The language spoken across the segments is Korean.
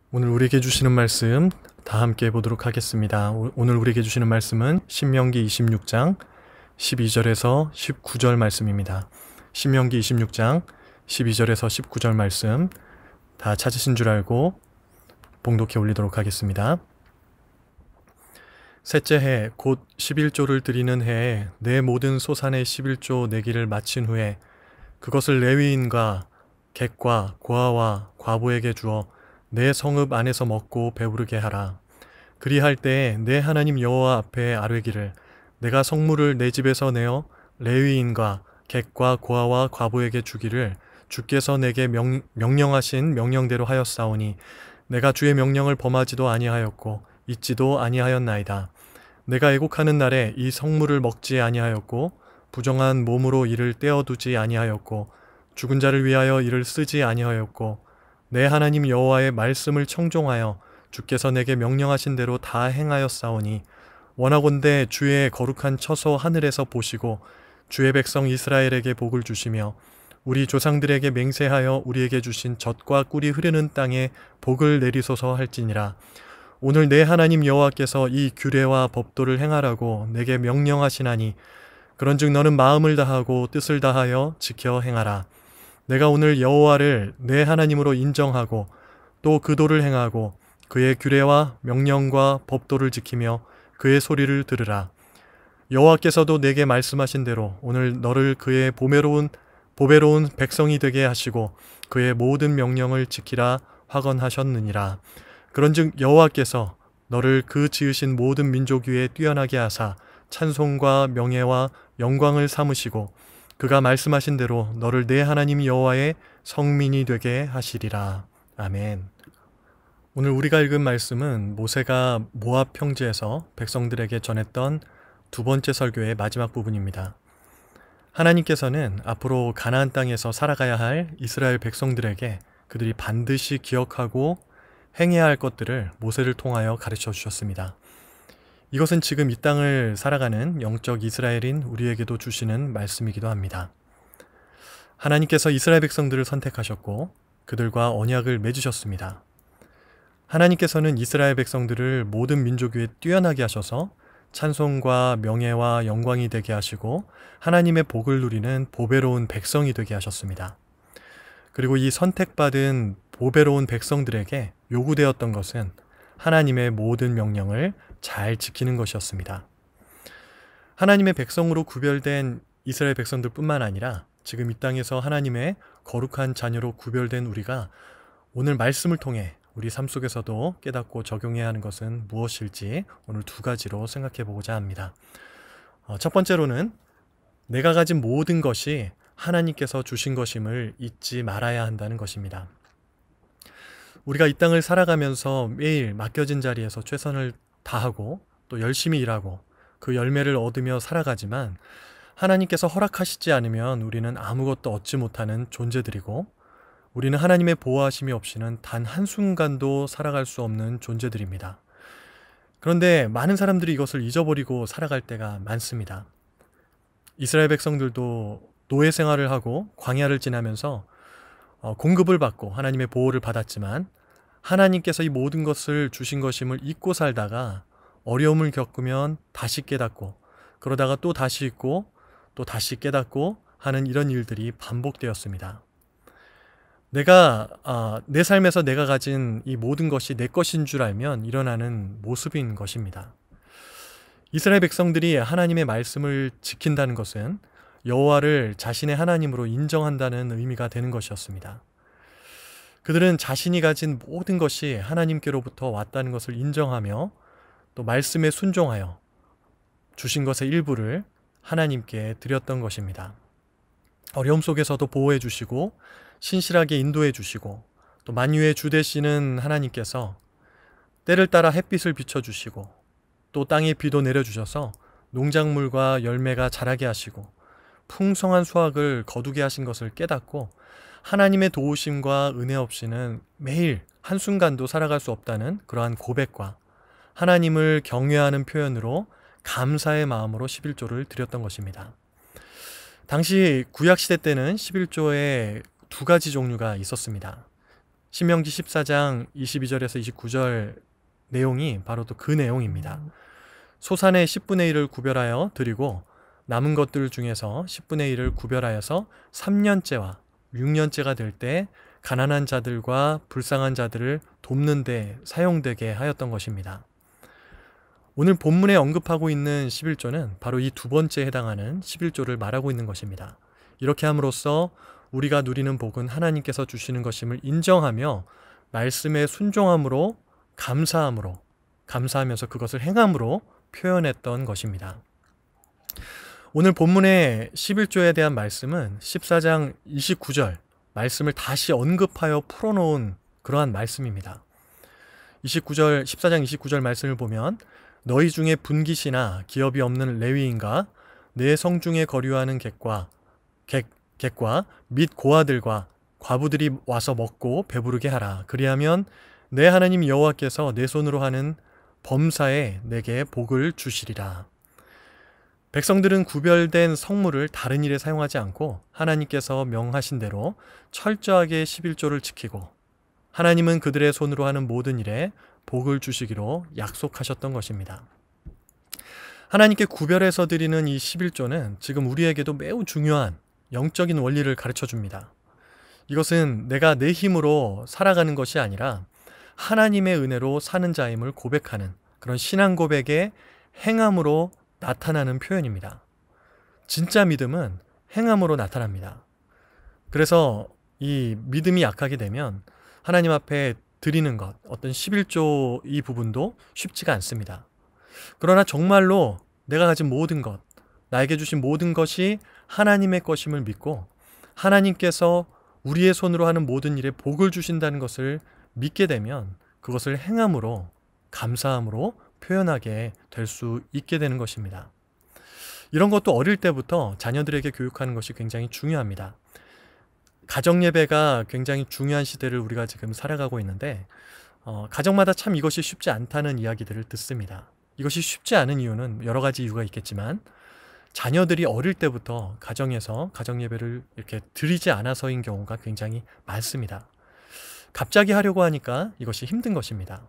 오늘 우리에게 주시는 말씀 다 함께 보도록 하겠습니다. 오늘 우리에게 주시는 말씀은 신명기 26장 12절에서 19절 말씀입니다. 신명기 26장 12절에서 19절 말씀 다 찾으신 줄 알고 봉독해 올리도록 하겠습니다. 셋째 해 곧 11조를 드리는 해에 내 모든 소산의 11조 내기를 마친 후에 그것을 레위인과 객과 고아와 과부에게 주어 내 성읍 안에서 먹고 배부르게 하라. 그리할 때에 내 하나님 여호와 앞에 아뢰기를 내가 성물을 내 집에서 내어 레위인과 객과 고아와 과부에게 주기를 주께서 내게 명령하신 명령대로 하였사오니 내가 주의 명령을 범하지도 아니하였고 잊지도 아니하였나이다. 내가 애곡하는 날에 이 성물을 먹지 아니하였고 부정한 몸으로 이를 떼어두지 아니하였고 죽은 자를 위하여 이를 쓰지 아니하였고 내 하나님 여호와의 말씀을 청종하여 주께서 내게 명령하신 대로 다 행하였사오니 원하건대 주의 거룩한 처소 하늘에서 보시고 주의 백성 이스라엘에게 복을 주시며 우리 조상들에게 맹세하여 우리에게 주신 젖과 꿀이 흐르는 땅에 복을 내리소서 할지니라. 오늘 내 하나님 여호와께서 이 규례와 법도를 행하라고 내게 명령하시나니 그런즉 너는 마음을 다하고 뜻을 다하여 지켜 행하라. 내가 오늘 여호와를 내 하나님으로 인정하고 또 그 도를 행하고 그의 규례와 명령과 법도를 지키며 그의 소리를 들으라. 여호와께서도 내게 말씀하신 대로 오늘 너를 그의 보배로운 백성이 되게 하시고 그의 모든 명령을 지키라 확언하셨느니라. 그런즉 여호와께서 너를 그 지으신 모든 민족 위에 뛰어나게 하사 찬송과 명예와 영광을 삼으시고 그가 말씀하신 대로 너를 내 하나님 여호와의 성민이 되게 하시리라. 아멘. 오늘 우리가 읽은 말씀은 모세가 모압 평지에서 백성들에게 전했던 두 번째 설교의 마지막 부분입니다. 하나님께서는 앞으로 가나안 땅에서 살아가야 할 이스라엘 백성들에게 그들이 반드시 기억하고 행해야 할 것들을 모세를 통하여 가르쳐 주셨습니다. 이것은 지금 이 땅을 살아가는 영적 이스라엘인 우리에게도 주시는 말씀이기도 합니다. 하나님께서 이스라엘 백성들을 선택하셨고 그들과 언약을 맺으셨습니다. 하나님께서는 이스라엘 백성들을 모든 민족 위에 뛰어나게 하셔서 찬송과 명예와 영광이 되게 하시고 하나님의 복을 누리는 보배로운 백성이 되게 하셨습니다. 그리고 이 선택받은 보배로운 백성들에게 요구되었던 것은 하나님의 모든 명령을 잘 지키는 것이었습니다. 하나님의 백성으로 구별된 이스라엘 백성들 뿐만 아니라 지금 이 땅에서 하나님의 거룩한 자녀로 구별된 우리가 오늘 말씀을 통해 우리 삶 속에서도 깨닫고 적용해야 하는 것은 무엇일지 오늘 두 가지로 생각해 보고자 합니다. 첫 번째로는 내가 가진 모든 것이 하나님께서 주신 것임을 잊지 말아야 한다는 것입니다. 우리가 이 땅을 살아가면서 매일 맡겨진 자리에서 최선을 다하고 또 열심히 일하고 그 열매를 얻으며 살아가지만 하나님께서 허락하시지 않으면 우리는 아무것도 얻지 못하는 존재들이고 우리는 하나님의 보호하심이 없이는 단 한순간도 살아갈 수 없는 존재들입니다. 그런데 많은 사람들이 이것을 잊어버리고 살아갈 때가 많습니다. 이스라엘 백성들도 노예 생활을 하고 광야를 지나면서 공급을 받고 하나님의 보호를 받았지만 하나님께서 이 모든 것을 주신 것임을 잊고 살다가 어려움을 겪으면 다시 깨닫고 그러다가 또 다시 잊고 또 다시 깨닫고 하는 이런 일들이 반복되었습니다. 내 삶에서 내가 가진 이 모든 것이 내 것인 줄 알면 일어나는 모습인 것입니다. 이스라엘 백성들이 하나님의 말씀을 지킨다는 것은 여호와를 자신의 하나님으로 인정한다는 의미가 되는 것이었습니다. 그들은 자신이 가진 모든 것이 하나님께로부터 왔다는 것을 인정하며 또 말씀에 순종하여 주신 것의 일부를 하나님께 드렸던 것입니다. 어려움 속에서도 보호해 주시고 신실하게 인도해 주시고 또 만유의 주 되시는 하나님께서 때를 따라 햇빛을 비춰주시고 또 땅에 비도 내려주셔서 농작물과 열매가 자라게 하시고 풍성한 수확을 거두게 하신 것을 깨닫고 하나님의 도우심과 은혜 없이는 매일 한순간도 살아갈 수 없다는 그러한 고백과 하나님을 경외하는 표현으로 감사의 마음으로 11조를 드렸던 것입니다. 당시 구약시대 때는 11조에 두 가지 종류가 있었습니다. 신명기 14장 22절에서 29절 내용이 바로 또 그 내용입니다. 소산의 10분의 1을 구별하여 드리고 남은 것들 중에서 10분의 1을 구별하여서 3년째와 6년째가 될 때 가난한 자들과 불쌍한 자들을 돕는 데 사용되게 하였던 것입니다. 오늘 본문에 언급하고 있는 11조는 바로 이 두 번째에 해당하는 11조를 말하고 있는 것입니다. 이렇게 함으로써 우리가 누리는 복은 하나님께서 주시는 것임을 인정하며 말씀에 순종함으로 감사하면서 그것을 행함으로 표현했던 것입니다. 오늘 본문의 11조에 대한 말씀은 14장 29절 말씀을 다시 언급하여 풀어놓은 그러한 말씀입니다. 14장 29절 말씀을 보면 너희 중에 분깃이나 기업이 없는 레위인과 내 성중에 거류하는 객과 및 고아들과 과부들이 와서 먹고 배부르게 하라. 그리하면 내 하나님 여호와께서 내 손으로 하는 범사에 내게 복을 주시리라. 백성들은 구별된 성물을 다른 일에 사용하지 않고 하나님께서 명하신 대로 철저하게 11조를 지키고 하나님은 그들의 손으로 하는 모든 일에 복을 주시기로 약속하셨던 것입니다. 하나님께 구별해서 드리는 이 11조는 지금 우리에게도 매우 중요한 영적인 원리를 가르쳐 줍니다. 이것은 내가 내 힘으로 살아가는 것이 아니라 하나님의 은혜로 사는 자임을 고백하는 그런 신앙 고백의 행함으로 나타나는 표현입니다. 진짜 믿음은 행함으로 나타납니다. 그래서 이 믿음이 약하게 되면 하나님 앞에 드리는 것, 어떤 11조 이 부분도 쉽지가 않습니다. 그러나 정말로 내가 가진 모든 것, 나에게 주신 모든 것이 하나님의 것임을 믿고 하나님께서 우리의 손으로 하는 모든 일에 복을 주신다는 것을 믿게 되면 그것을 행함으로 감사함으로 표현하게 될 수 있게 되는 것입니다. 이런 것도 어릴 때부터 자녀들에게 교육하는 것이 굉장히 중요합니다. 가정예배가 굉장히 중요한 시대를 우리가 지금 살아가고 있는데 가정마다 참 이것이 쉽지 않다는 이야기들을 듣습니다. 이것이 쉽지 않은 이유는 여러 가지 이유가 있겠지만 자녀들이 어릴 때부터 가정에서 가정예배를 이렇게 드리지 않아서인 경우가 굉장히 많습니다. 갑자기 하려고 하니까 이것이 힘든 것입니다.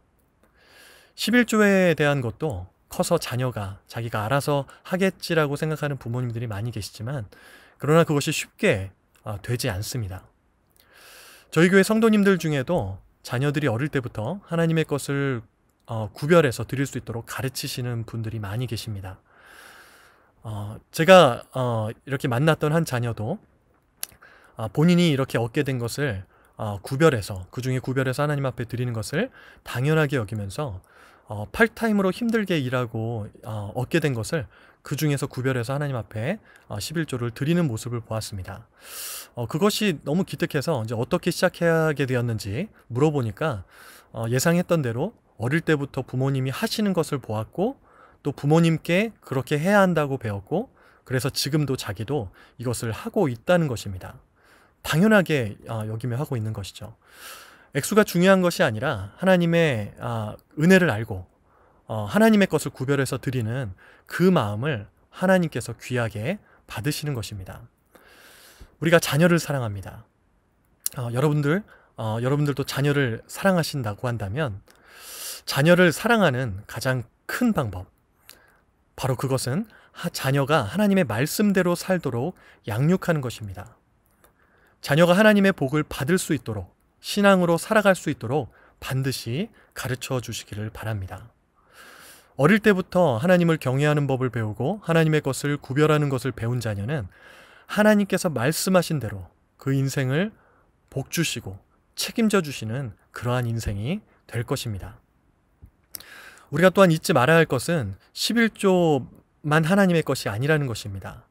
11조에 대한 것도 커서 자녀가 자기가 알아서 하겠지라고 생각하는 부모님들이 많이 계시지만 그러나 그것이 쉽게 되지 않습니다. 저희 교회 성도님들 중에도 자녀들이 어릴 때부터 하나님의 것을 구별해서 드릴 수 있도록 가르치시는 분들이 많이 계십니다. 제가 이렇게 만났던 한 자녀도 본인이 이렇게 얻게 된 것을 구별해서 그 중에 구별해서 하나님 앞에 드리는 것을 당연하게 여기면서 팔타임으로 힘들게 일하고 얻게 된 것을 그 중에서 구별해서 하나님 앞에 11조를 드리는 모습을 보았습니다. 그것이 너무 기특해서 이제 어떻게 시작하게 되었는지 물어보니까 예상했던 대로 어릴 때부터 부모님이 하시는 것을 보았고 또 부모님께 그렇게 해야 한다고 배웠고 그래서 지금도 자기도 이것을 하고 있다는 것입니다. 당연하게 여기며 하고 있는 것이죠. 액수가 중요한 것이 아니라 하나님의 은혜를 알고 하나님의 것을 구별해서 드리는 그 마음을 하나님께서 귀하게 받으시는 것입니다. 우리가 자녀를 사랑합니다. 여러분들도 자녀를 사랑하신다고 한다면 자녀를 사랑하는 가장 큰 방법, 바로 그것은 자녀가 하나님의 말씀대로 살도록 양육하는 것입니다. 자녀가 하나님의 복을 받을 수 있도록 신앙으로 살아갈 수 있도록 반드시 가르쳐 주시기를 바랍니다. 어릴 때부터 하나님을 경외하는 법을 배우고 하나님의 것을 구별하는 것을 배운 자녀는 하나님께서 말씀하신 대로 그 인생을 복 주시고 책임져 주시는 그러한 인생이 될 것입니다. 우리가 또한 잊지 말아야 할 것은 11조만 하나님의 것이 아니라는 것입니다.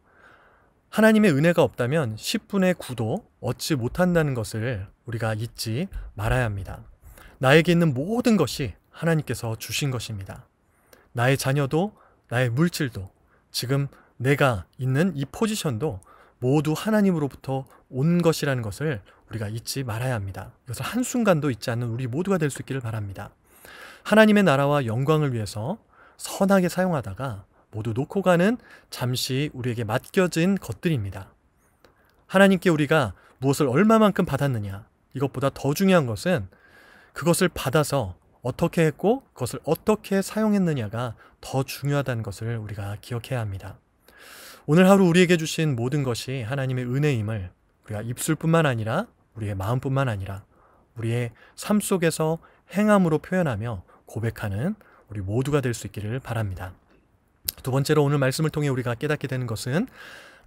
하나님의 은혜가 없다면 10분의 9도 얻지 못한다는 것을 우리가 잊지 말아야 합니다. 나에게 있는 모든 것이 하나님께서 주신 것입니다. 나의 자녀도 나의 물질도 지금 내가 있는 이 포지션도 모두 하나님으로부터 온 것이라는 것을 우리가 잊지 말아야 합니다. 이것을 한순간도 잊지 않는 우리 모두가 될 수 있기를 바랍니다. 하나님의 나라와 영광을 위해서 선하게 사용하다가 모두 놓고 가는 잠시 우리에게 맡겨진 것들입니다. 하나님께 우리가 무엇을 얼마만큼 받았느냐, 이것보다 더 중요한 것은 그것을 받아서 어떻게 했고 그것을 어떻게 사용했느냐가 더 중요하다는 것을 우리가 기억해야 합니다. 오늘 하루 우리에게 주신 모든 것이 하나님의 은혜임을 우리가 입술뿐만 아니라 우리의 마음뿐만 아니라 우리의 삶 속에서 행함으로 표현하며 고백하는 우리 모두가 될 수 있기를 바랍니다. 두 번째로 오늘 말씀을 통해 우리가 깨닫게 되는 것은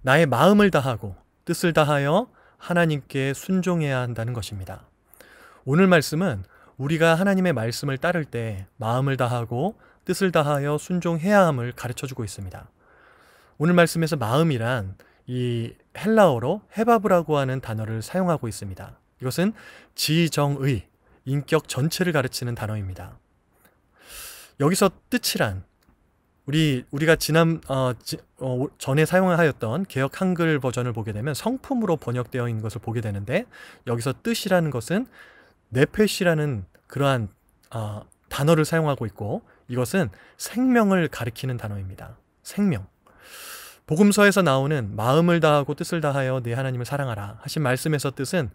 나의 마음을 다하고 뜻을 다하여 하나님께 순종해야 한다는 것입니다. 오늘 말씀은 우리가 하나님의 말씀을 따를 때 마음을 다하고 뜻을 다하여 순종해야 함을 가르쳐주고 있습니다. 오늘 말씀에서 마음이란 이 헬라어로 헤바브라고 하는 단어를 사용하고 있습니다. 이것은 지정의, 인격 전체를 가르치는 단어입니다. 여기서 뜻이란 우리가 전에 사용하였던 개역 한글 버전을 보게 되면 성품으로 번역되어 있는 것을 보게 되는데, 여기서 뜻이라는 것은 네페시라는 그러한 단어를 사용하고 있고, 이것은 생명을 가리키는 단어입니다. 생명. 복음서에서 나오는 마음을 다하고 뜻을 다하여 네 하나님을 사랑하라 하신 말씀에서 뜻은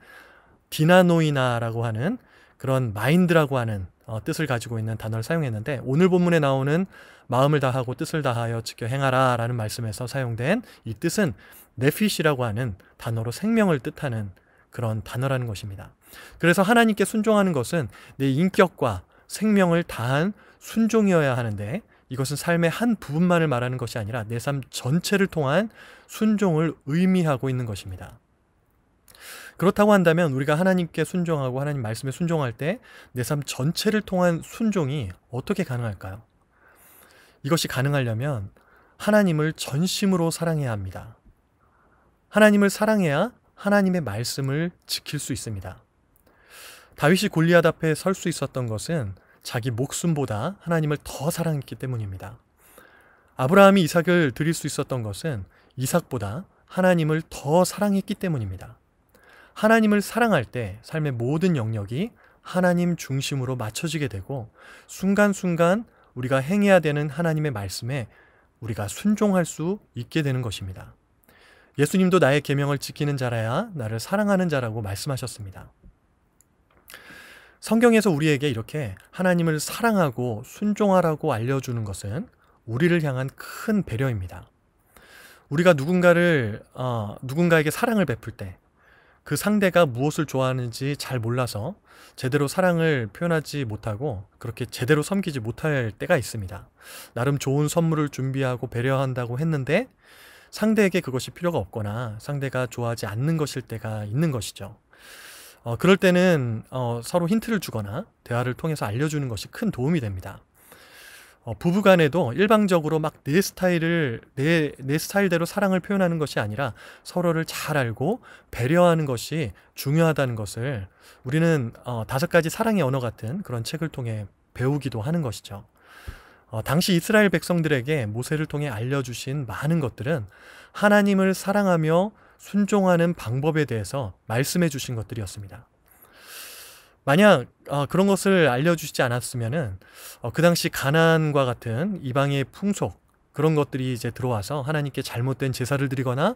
디나노이나라고 하는 그런 마인드라고 하는 뜻을 가지고 있는 단어를 사용했는데, 오늘 본문에 나오는 마음을 다하고 뜻을 다하여 지켜 행하라 라는 말씀에서 사용된 이 뜻은 네피시라고 하는 단어로 생명을 뜻하는 그런 단어라는 것입니다. 그래서 하나님께 순종하는 것은 내 인격과 생명을 다한 순종이어야 하는데, 이것은 삶의 한 부분만을 말하는 것이 아니라 내 삶 전체를 통한 순종을 의미하고 있는 것입니다. 그렇다고 한다면 우리가 하나님께 순종하고 하나님 말씀에 순종할 때 내 삶 전체를 통한 순종이 어떻게 가능할까요? 이것이 가능하려면 하나님을 전심으로 사랑해야 합니다. 하나님을 사랑해야 하나님의 말씀을 지킬 수 있습니다. 다윗이 골리앗 앞에 설 수 있었던 것은 자기 목숨보다 하나님을 더 사랑했기 때문입니다. 아브라함이 이삭을 드릴 수 있었던 것은 이삭보다 하나님을 더 사랑했기 때문입니다. 하나님을 사랑할 때 삶의 모든 영역이 하나님 중심으로 맞춰지게 되고, 순간순간 우리가 행해야 되는 하나님의 말씀에 우리가 순종할 수 있게 되는 것입니다. 예수님도 나의 계명을 지키는 자라야 나를 사랑하는 자라고 말씀하셨습니다. 성경에서 우리에게 이렇게 하나님을 사랑하고 순종하라고 알려주는 것은 우리를 향한 큰 배려입니다. 우리가 누군가에게 사랑을 베풀 때 그 상대가 무엇을 좋아하는지 잘 몰라서 제대로 사랑을 표현하지 못하고 그렇게 제대로 섬기지 못할 때가 있습니다. 나름 좋은 선물을 준비하고 배려한다고 했는데 상대에게 그것이 필요가 없거나 상대가 좋아하지 않는 것일 때가 있는 것이죠. 그럴 때는 서로 힌트를 주거나 대화를 통해서 알려주는 것이 큰 도움이 됩니다. 부부간에도 일방적으로 막 내 스타일대로 사랑을 표현하는 것이 아니라 서로를 잘 알고 배려하는 것이 중요하다는 것을 우리는 5가지 사랑의 언어 같은 그런 책을 통해 배우기도 하는 것이죠. 당시 이스라엘 백성들에게 모세를 통해 알려주신 많은 것들은 하나님을 사랑하며 순종하는 방법에 대해서 말씀해 주신 것들이었습니다. 만약 그런 것을 알려주시지 않았으면은 그 당시 가나안과 같은 이방의 풍속, 그런 것들이 이제 들어와서 하나님께 잘못된 제사를 드리거나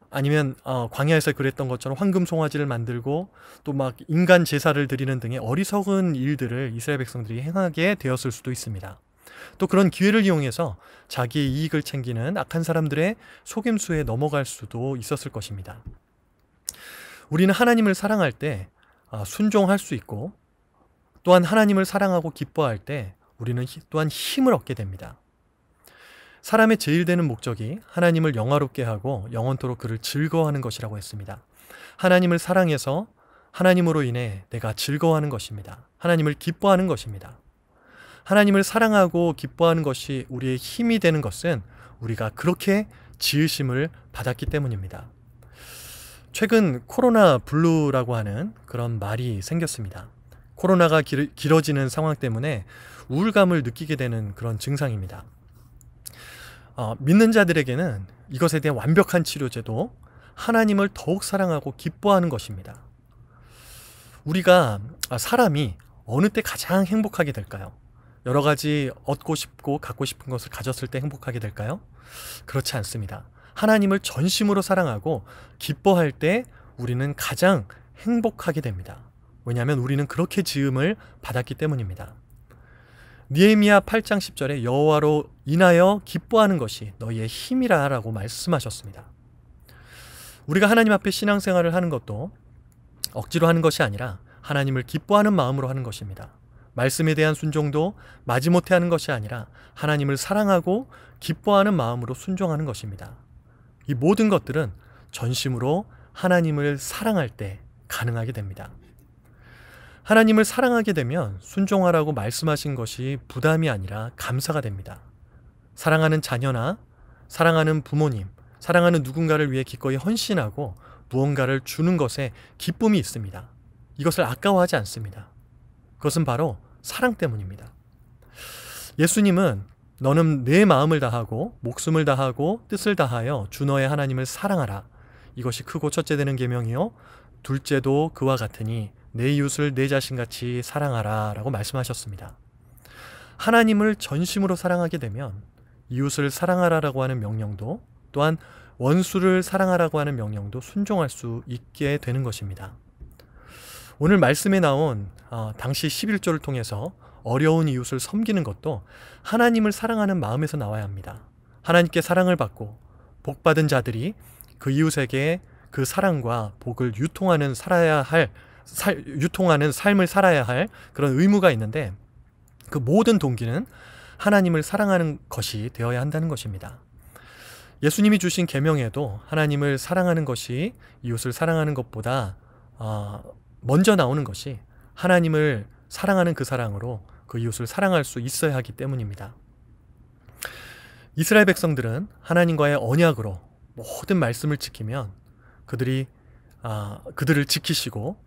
아니면 광야에서 그랬던 것처럼 황금 송아지를 만들고 또 막 인간 제사를 드리는 등의 어리석은 일들을 이스라엘 백성들이 행하게 되었을 수도 있습니다. 또 그런 기회를 이용해서 자기의 이익을 챙기는 악한 사람들의 속임수에 넘어갈 수도 있었을 것입니다. 우리는 하나님을 사랑할 때 순종할 수 있고, 또한 하나님을 사랑하고 기뻐할 때 우리는 또한 힘을 얻게 됩니다. 사람의 제일 되는 목적이 하나님을 영화롭게 하고 영원토록 그를 즐거워하는 것이라고 했습니다. 하나님을 사랑해서 하나님으로 인해 내가 즐거워하는 것입니다. 하나님을 기뻐하는 것입니다. 하나님을 사랑하고 기뻐하는 것이 우리의 힘이 되는 것은 우리가 그렇게 지으심을 받았기 때문입니다. 최근 코로나 블루라고 하는 그런 말이 생겼습니다. 코로나가 길어지는 상황 때문에 우울감을 느끼게 되는 그런 증상입니다. 믿는 자들에게는 이것에 대한 완벽한 치료제도 하나님을 더욱 사랑하고 기뻐하는 것입니다. 사람이 어느 때 가장 행복하게 될까요? 여러 가지 얻고 싶고 갖고 싶은 것을 가졌을 때 행복하게 될까요? 그렇지 않습니다. 하나님을 전심으로 사랑하고 기뻐할 때 우리는 가장 행복하게 됩니다. 왜냐하면 우리는 그렇게 지음을 받았기 때문입니다. 느헤미야 8장 10절에 여호와로 인하여 기뻐하는 것이 너희의 힘이라 라고 말씀하셨습니다. 우리가 하나님 앞에 신앙생활을 하는 것도 억지로 하는 것이 아니라 하나님을 기뻐하는 마음으로 하는 것입니다. 말씀에 대한 순종도 마지못해 하는 것이 아니라 하나님을 사랑하고 기뻐하는 마음으로 순종하는 것입니다. 이 모든 것들은 전심으로 하나님을 사랑할 때 가능하게 됩니다. 하나님을 사랑하게 되면 순종하라고 말씀하신 것이 부담이 아니라 감사가 됩니다. 사랑하는 자녀나 사랑하는 부모님, 사랑하는 누군가를 위해 기꺼이 헌신하고 무언가를 주는 것에 기쁨이 있습니다. 이것을 아까워하지 않습니다. 그것은 바로 사랑 때문입니다. 예수님은 너는 내 마음을 다하고 목숨을 다하고 뜻을 다하여 주 너의 하나님을 사랑하라. 이것이 크고 첫째 되는 계명이요 둘째도 그와 같으니 내 이웃을 내 자신같이 사랑하라 라고 말씀하셨습니다. 하나님을 전심으로 사랑하게 되면 이웃을 사랑하라라고 하는 명령도 또한 원수를 사랑하라고 하는 명령도 순종할 수 있게 되는 것입니다. 오늘 말씀에 나온 당시 11조를 통해서 어려운 이웃을 섬기는 것도 하나님을 사랑하는 마음에서 나와야 합니다. 하나님께 사랑을 받고 복받은 자들이 그 이웃에게 그 사랑과 복을 유통하는 삶을 살아야 할 그런 의무가 있는데 그 모든 동기는 하나님을 사랑하는 것이 되어야 한다는 것입니다. 예수님이 주신 계명에도 하나님을 사랑하는 것이 이웃을 사랑하는 것보다 먼저 나오는 것이 하나님을 사랑하는 그 사랑으로 그 이웃을 사랑할 수 있어야 하기 때문입니다. 이스라엘 백성들은 하나님과의 언약으로 모든 말씀을 지키면 그들을 지키시고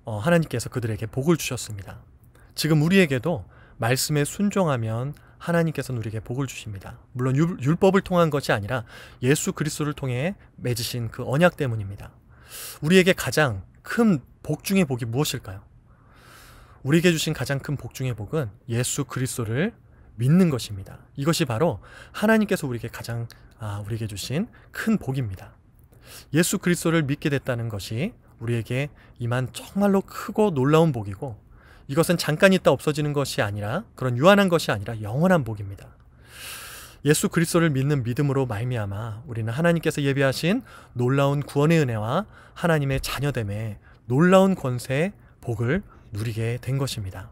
하나님께서 그들에게 복을 주셨습니다. 지금 우리에게도 말씀에 순종하면 하나님께서는 우리에게 복을 주십니다. 물론 율법을 통한 것이 아니라 예수 그리스도를 통해 맺으신 그 언약 때문입니다. 우리에게 가장 큰 복 중의 복이 무엇일까요? 우리에게 주신 가장 큰 복 중의 복은 예수 그리스도를 믿는 것입니다. 이것이 바로 하나님께서 우리에게 주신 큰 복입니다. 예수 그리스도를 믿게 됐다는 것이 우리에게 임한 정말로 크고 놀라운 복이고 이것은 잠깐 있다 없어지는 것이 아니라 그런 유한한 것이 아니라 영원한 복입니다. 예수 그리스도를 믿는 믿음으로 말미암아 우리는 하나님께서 예비하신 놀라운 구원의 은혜와 하나님의 자녀됨에 놀라운 권세의 복을 누리게 된 것입니다.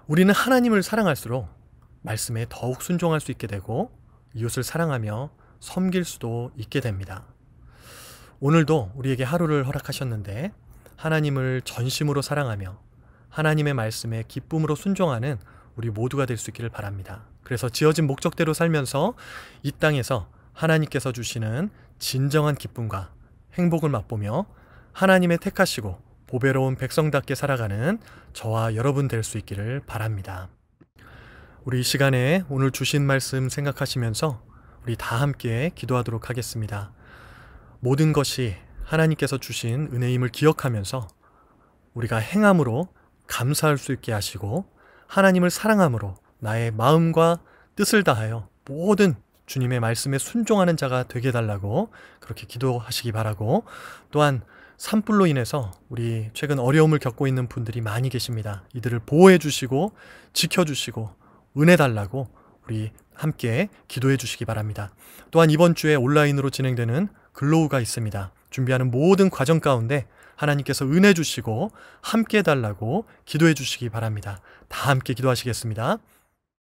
우리는 하나님을 사랑할수록 말씀에 더욱 순종할 수 있게 되고 이웃을 사랑하며 섬길 수도 있게 됩니다. 오늘도 우리에게 하루를 허락하셨는데 하나님을 전심으로 사랑하며 하나님의 말씀에 기쁨으로 순종하는 우리 모두가 될 수 있기를 바랍니다. 그래서 지어진 목적대로 살면서 이 땅에서 하나님께서 주시는 진정한 기쁨과 행복을 맛보며 하나님의 택하시고 보배로운 백성답게 살아가는 저와 여러분 될 수 있기를 바랍니다. 우리 이 시간에 오늘 주신 말씀 생각하시면서 우리 다 함께 기도하도록 하겠습니다. 모든 것이 하나님께서 주신 은혜임을 기억하면서 우리가 행함으로 감사할 수 있게 하시고 하나님을 사랑함으로 나의 마음과 뜻을 다하여 모든 주님의 말씀에 순종하는 자가 되게 해달라고 그렇게 기도하시기 바라고 또한 산불로 인해서 우리 최근 어려움을 겪고 있는 분들이 많이 계십니다. 이들을 보호해 주시고 지켜주시고 은혜 달라고 우리 함께 기도해 주시기 바랍니다. 또한 이번 주에 온라인으로 진행되는 글로우가 있습니다. 준비하는 모든 과정 가운데 하나님께서 은혜 주시고 함께 해달라고 기도해 주시기 바랍니다. 다 함께 기도하시겠습니다.